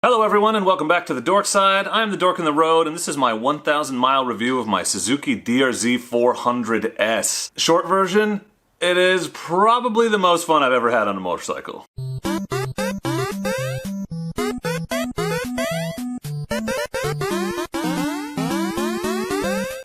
Hello everyone and welcome back to the Dork Side. I'm the Dork in the Road and this is my 1,000 mile review of my Suzuki DRZ400S. Short version, it is probably the most fun I've ever had on a motorcycle.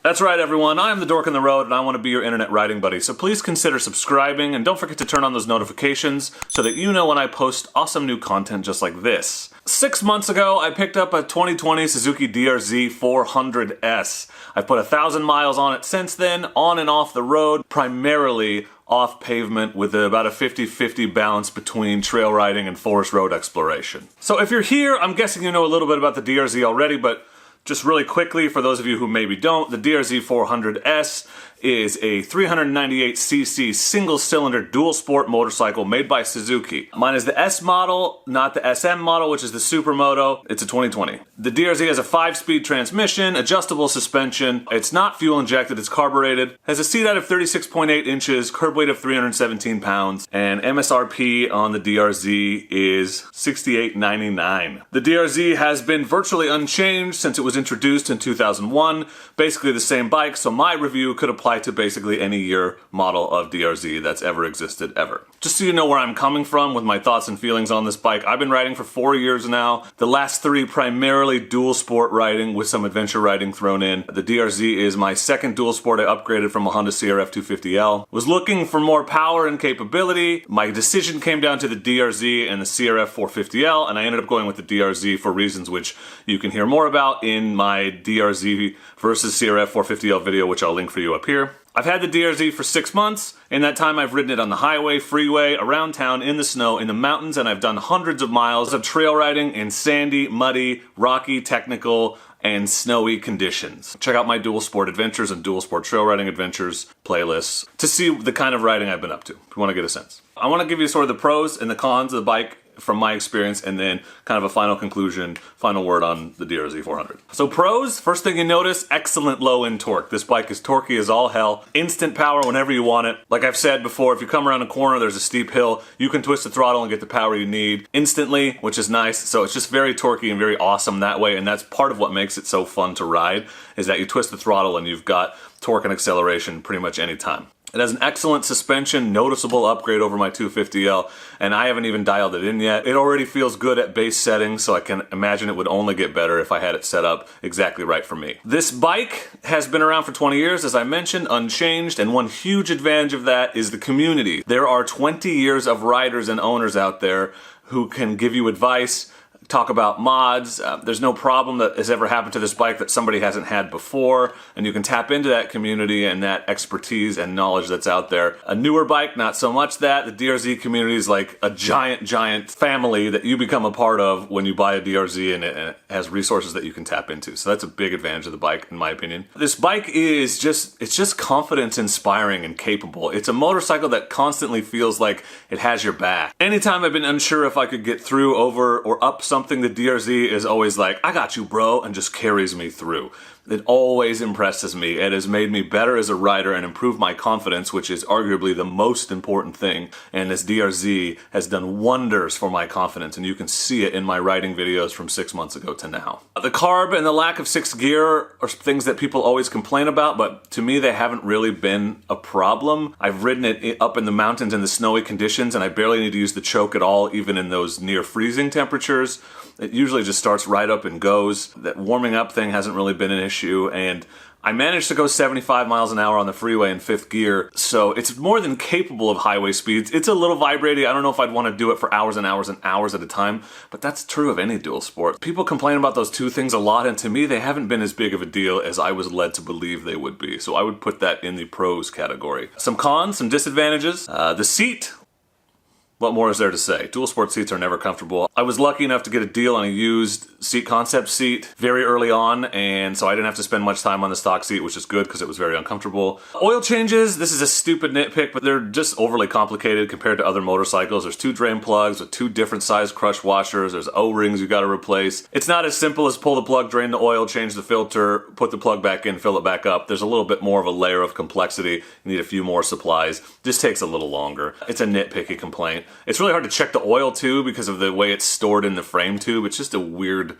That's right everyone, I am the Dork in the Road and I want to be your internet riding buddy, so please consider subscribing and don't forget to turn on those notifications so that you know when I post awesome new content just like this. 6 months ago, I picked up a 2020 Suzuki DRZ400S. I've put 1,000 miles on it since then, on and off the road, primarily off pavement with about a 50-50 balance between trail riding and forest road exploration. So if you're here, I'm guessing you know a little bit about the DRZ already, but just really quickly, for those of you who maybe don't, the DRZ400S is a 398cc single-cylinder dual-sport motorcycle made by Suzuki. Mine is the S model, not the SM model, which is the Supermoto. It's a 2020. The DRZ has a 5-speed transmission, adjustable suspension. It's not fuel-injected, it's carbureted. Has a seat height of 36.8 inches, curb weight of 317 pounds, and MSRP on the DRZ is $68.99. The DRZ has been virtually unchanged since it was introduced in 2001. Basically the same bike, so my review could apply to basically any year model of DRZ that's ever existed ever. Just so you know where I'm coming from with my thoughts and feelings on this bike, I've been riding for 4 years now. The last 3 primarily dual sport riding with some adventure riding thrown in. The DRZ is my second dual sport I upgraded from a Honda CRF 250L. Was looking for more power and capability. My decision came down to the DRZ and the CRF 450L, and I ended up going with the DRZ for reasons which you can hear more about in my DRZ versus CRF 450L video, which I'll link for you up here. I've had the DRZ for 6 months. In that time, I've ridden it on the highway, freeway, around town, in the snow, in the mountains, and I've done hundreds of miles of trail riding in sandy, muddy, rocky, technical, and snowy conditions. Check out my dual sport adventures and dual sport trail riding adventures playlists to see the kind of riding I've been up to, if you want to get a sense. I want to give you sort of the pros and the cons of the bike from my experience, and then kind of a final conclusion, final word on the DRZ400. So pros, first thing you notice, excellent low-end torque. This bike is torquey as all hell. Instant power whenever you want it. Like I've said before, if you come around a corner, there's a steep hill, you can twist the throttle and get the power you need instantly, which is nice. So it's just very torquey and very awesome that way, and that's part of what makes it so fun to ride, is that you twist the throttle and you've got torque and acceleration pretty much any time. It has an excellent suspension, noticeable upgrade over my 250L, and I haven't even dialed it in yet. It already feels good at base settings, so I can imagine it would only get better if I had it set up exactly right for me. This bike has been around for 20 years, as I mentioned, unchanged, and one huge advantage of that is the community. There are 20 years of riders and owners out there who can give you advice, talk about mods. There's no problem that has ever happened to this bike that somebody hasn't had before, and you can tap into that community and that expertise and knowledge that's out there. A newer bike, not so much that. The DRZ community is like a giant family that you become a part of when you buy a DRZ, and it has resources that you can tap into. So that's a big advantage of the bike, in my opinion. This bike is just confidence inspiring and capable. It's a motorcycle that constantly feels like it has your back. Anytime I've been unsure if I could get through, over, or up something, the DRZ is always like, I got you bro, and just carries me through. It always impresses me. It has made me better as a rider and improved my confidence, which is arguably the most important thing. And this DRZ has done wonders for my confidence, and you can see it in my riding videos from 6 months ago to now. The carb and the lack of 6th gear are things that people always complain about, but to me they haven't really been a problem. I've ridden it up in the mountains in the snowy conditions, and I barely need to use the choke at all, even in those near freezing temperatures. It usually just starts right up and goes. That warming up thing hasn't really been an issue, and I managed to go 75 miles an hour on the freeway in 5th gear, so it's more than capable of highway speeds. It's a little vibrating. I don't know if I'd want to do it for hours and hours and hours at a time, but that's true of any dual sport. People complain about those two things a lot, and to me they haven't been as big of a deal as I was led to believe they would be, so I would put that in the pros category. Some cons, some disadvantages. The seat. What more is there to say? Dual sport seats are never comfortable. I was lucky enough to get a deal on a used seat concept seat very early on, and so I didn't have to spend much time on the stock seat, which is good because it was very uncomfortable. Oil changes, this is a stupid nitpick, but they're just overly complicated compared to other motorcycles. There's 2 drain plugs with 2 different size crush washers. There's O-rings you gotta replace. It's not as simple as pull the plug, drain the oil, change the filter, put the plug back in, fill it back up. There's a little bit more of a layer of complexity. You need a few more supplies. This takes a little longer. It's a nitpicky complaint. It's really hard to check the oil too because of the way it's stored in the frame tube. It's just a weird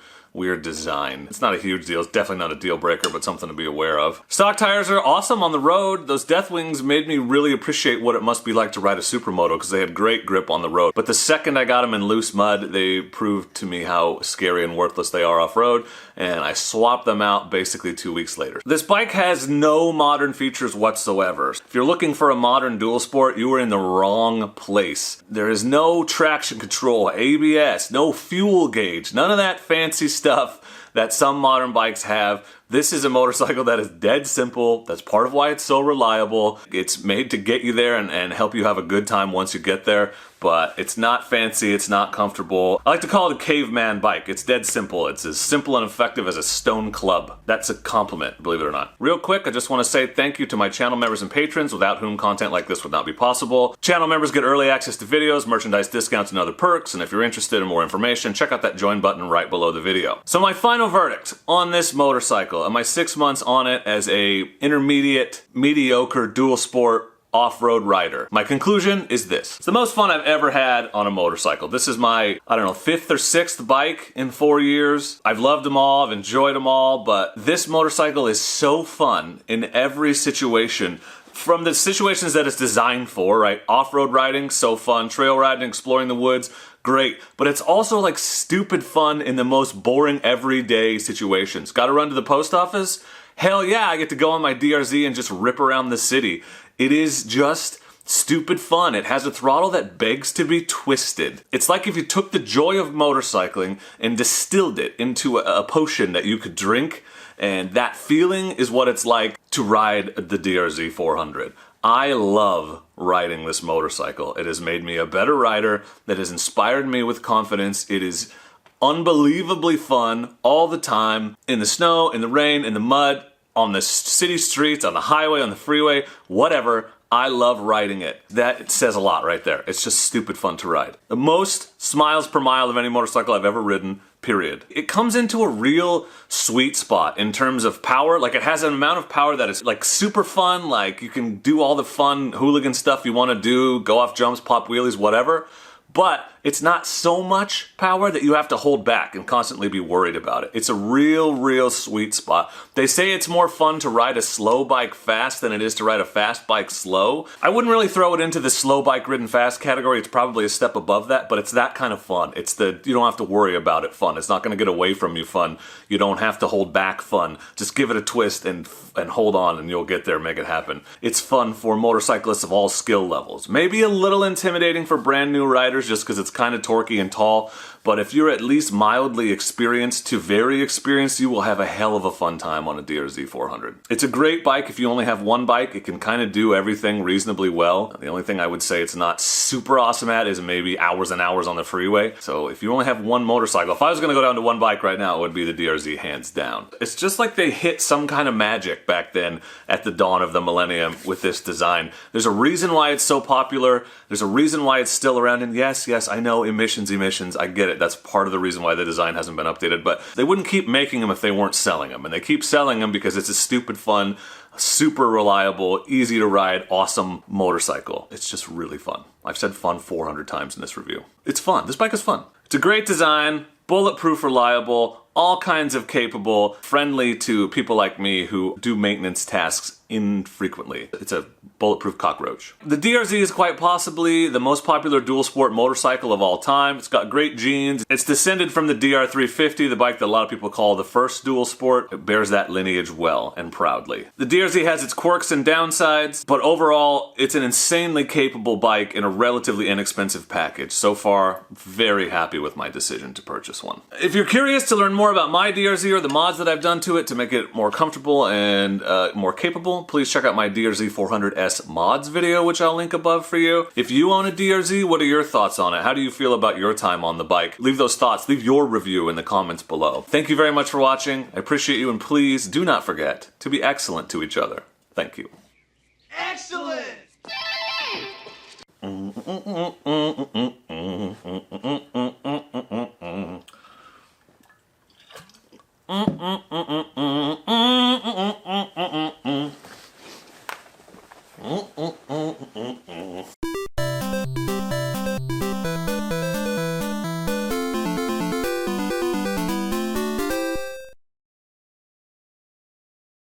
design. It's not a huge deal. It's definitely not a deal breaker, but something to be aware of. Stock tires are awesome on the road. Those Deathwings made me really appreciate what it must be like to ride a supermoto because they had great grip on the road. But the second I got them in loose mud, they proved to me how scary and worthless they are off-road, and I swapped them out basically 2 weeks later. This bike has no modern features whatsoever. If you're looking for a modern dual sport, you are in the wrong place. There is no traction control, ABS, no fuel gauge, none of that fancy stuff that some modern bikes have. This is a motorcycle that is dead simple. That's part of why it's so reliable. It's made to get you there and help you have a good time once you get there, but it's not fancy, it's not comfortable. I like to call it a caveman bike. It's dead simple. It's as simple and effective as a stone club. That's a compliment, believe it or not. Real quick, I just want to say thank you to my channel members and patrons, without whom content like this would not be possible. Channel members get early access to videos, merchandise discounts, and other perks, and if you're interested in more information, check out that join button right below the video. So my final verdict on this motorcycle, and my 6 months on it as a intermediate, mediocre dual sport off-road rider. My conclusion is this. It's the most fun I've ever had on a motorcycle. This is my, I don't know, 5th or 6th bike in 4 years. I've loved them all, I've enjoyed them all, but this motorcycle is so fun in every situation. From the situations that it's designed for, right? Off-road riding, so fun. Trail riding, exploring the woods, great. But it's also like stupid fun in the most boring everyday situations. Gotta run to the post office? Hell yeah, I get to go on my DRZ and just rip around the city. It is just stupid fun. It has a throttle that begs to be twisted. It's like if you took the joy of motorcycling and distilled it into a potion that you could drink, and that feeling is what it's like to ride the DRZ400. I love riding this motorcycle. It has made me a better rider. That has inspired me with confidence. It is unbelievably fun all the time, in the snow, in the rain, in the mud, on the city streets, on the highway, on the freeway, whatever. I love riding it. That says a lot right there. It's just stupid fun to ride. The most smiles per mile of any motorcycle I've ever ridden, period. It comes into a real sweet spot in terms of power. Like, it has an amount of power that is like super fun. Like, you can do all the fun hooligan stuff you want to do, go off jumps, pop wheelies, whatever. But it's not so much power that you have to hold back and constantly be worried about it. It's a real sweet spot. They say it's more fun to ride a slow bike fast than it is to ride a fast bike slow. I wouldn't really throw it into the slow bike ridden fast category. It's probably a step above that, but it's that kind of fun. It's the, you don't have to worry about it fun. It's not gonna get away from you fun. You don't have to hold back fun. Just give it a twist and hold on and you'll get there, make it happen. It's fun for motorcyclists of all skill levels. Maybe a little intimidating for brand new riders just because it's kind of torquey and tall, but if you're at least mildly experienced to very experienced, you will have a hell of a fun time on a DRZ400. It's a great bike if you only have one bike. It can kind of do everything reasonably well. The only thing I would say it's not super awesome at is maybe hours and hours on the freeway. So if you only have one motorcycle, if I was gonna go down to one bike right now, it would be the DRZ hands down. It's just like they hit some kind of magic back then at the dawn of the millennium with this design. There's a reason why it's so popular. There's a reason why it's still around, and yes, I know emissions, I get it. That's part of the reason why the design hasn't been updated, but they wouldn't keep making them if they weren't selling them, and they keep selling them because it's a stupid fun, super reliable, easy to ride, awesome motorcycle. It's just really fun. I've said fun 400 times in this review. It's fun. This bike is fun. It's a great design, bulletproof, reliable, all kinds of capable, friendly to people like me who do maintenance tasks infrequently. It's a bulletproof cockroach. The DRZ is quite possibly the most popular dual sport motorcycle of all time. It's got great genes. It's descended from the DR350, the bike that a lot of people call the first dual sport. It bears that lineage well and proudly. The DRZ has its quirks and downsides, but overall, it's an insanely capable bike in a relatively inexpensive package. So far, very happy with my decision to purchase one. If you're curious to learn more about my DRZ or the mods that I've done to it to make it more comfortable and more capable, please check out my DRZ400S mods video, which I'll link above for you. If you own a DRZ, what are your thoughts on it? How do you feel about your time on the bike? Leave those thoughts, leave your review in the comments below. Thank you very much for watching. I appreciate you, and please do not forget to be excellent to each other. Thank you. Excellent!